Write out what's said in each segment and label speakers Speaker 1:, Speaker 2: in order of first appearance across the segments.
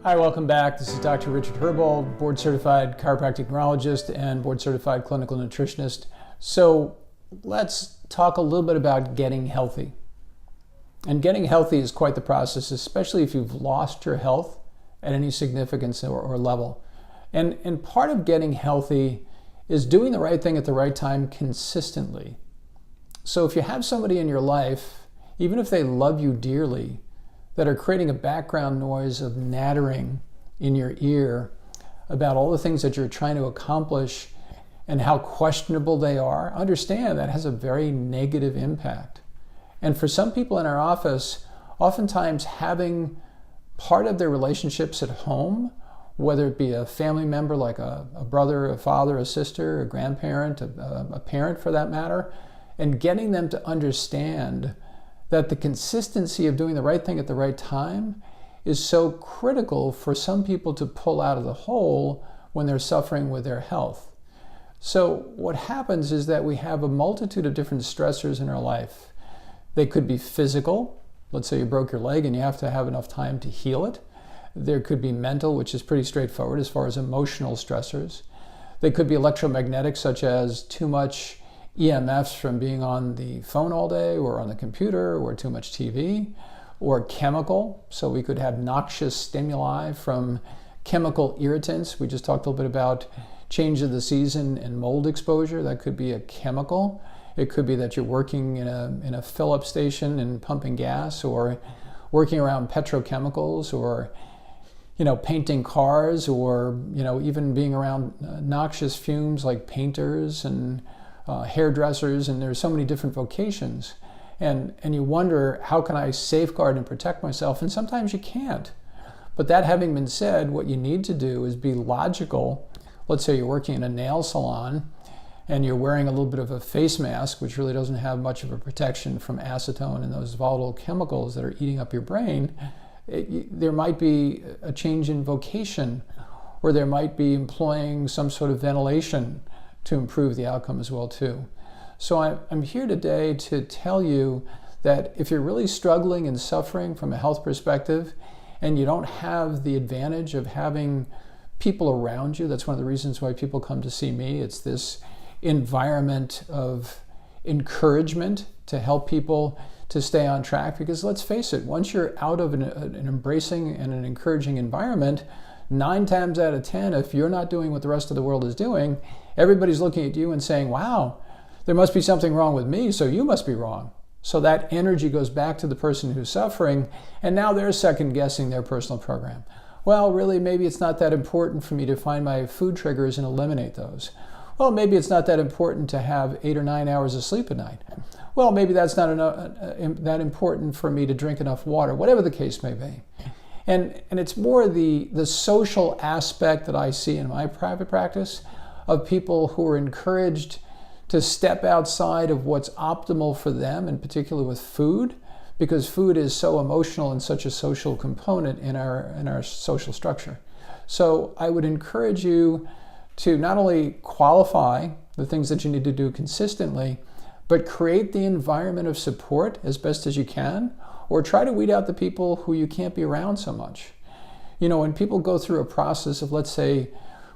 Speaker 1: Hi, welcome back. This is Dr. Richard Herbold, board-certified chiropractic neurologist and board-certified clinical nutritionist. So let's talk a little bit about getting healthy. And getting healthy is quite the process, especially if you've lost your health at any significance or level. And part of getting healthy is doing the right thing at the right time consistently. So if you have somebody in your life, even if they love you dearly, that are creating a background noise of nattering in your ear about all the things that you're trying to accomplish and how questionable they are, understand that has a very negative impact. And for some people in our office, oftentimes having part of their relationships at home, whether it be a family member like a brother, a father, a sister, a grandparent, a parent for that matter, and getting them to understand that the consistency of doing the right thing at the right time is so critical for some people to pull out of the hole when they're suffering with their health. So what happens is that we have a multitude of different stressors in our life. They could be physical. Let's say you broke your leg and you have to have enough time to heal it. There could be mental, which is pretty straightforward as far as emotional stressors. They could be electromagnetic, such as too much EMFs from being on the phone all day or on the computer or too much TV, or chemical. So we could have noxious stimuli from chemical irritants. We just talked a little bit about change of the season and mold exposure. That could be a chemical. It could be that you're working in a fill-up station and pumping gas, or working around petrochemicals, or painting cars, or even being around noxious fumes like painters and hairdressers, and there's so many different vocations, and you wonder, how can I safeguard and protect myself? And sometimes you can't. But that having been said, what you need to do is be logical. Let's say you're working in a nail salon and you're wearing a little bit of a face mask, which really doesn't have much of a protection from acetone and those volatile chemicals that are eating up your brain. There might be a change in vocation, or there might be employing some sort of ventilation to improve the outcome as well too. So I'm here today to tell you that if you're really struggling and suffering from a health perspective, and you don't have the advantage of having people around you, that's one of the reasons why people come to see me. It's this environment of encouragement to help people to stay on track, because let's face it, once you're out of an embracing and an encouraging environment, 9 times out of 10, if you're not doing what the rest of the world is doing, everybody's looking at you and saying, wow, there must be something wrong with me, so you must be wrong. So that energy goes back to the person who's suffering, and now they're second guessing their personal program. Well, really, maybe it's not that important for me to find my food triggers and eliminate those. Well, maybe it's not that important to have 8 or 9 hours of sleep at night. Well, maybe that's not that important for me to drink enough water, whatever the case may be. And it's more the social aspect that I see in my private practice of people who are encouraged to step outside of what's optimal for them, in particular with food, because food is so emotional and such a social component in our social structure. So I would encourage you to not only qualify the things that you need to do consistently, but create the environment of support as best as you can, or try to weed out the people who you can't be around so much. When people go through a process of, let's say,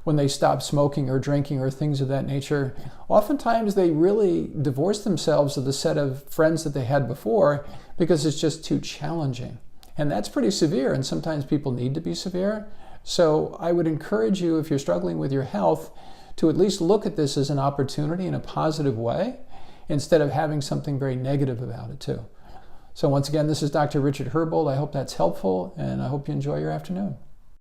Speaker 1: when they stop smoking or drinking or things of that nature, oftentimes they really divorce themselves of the set of friends that they had before because it's just too challenging. And that's pretty severe, and sometimes people need to be severe. So I would encourage you, if you're struggling with your health, to at least look at this as an opportunity in a positive way, instead of having something very negative about it too. So once again, this is Dr. Richard Herbold. I hope that's helpful, and I hope you enjoy your afternoon.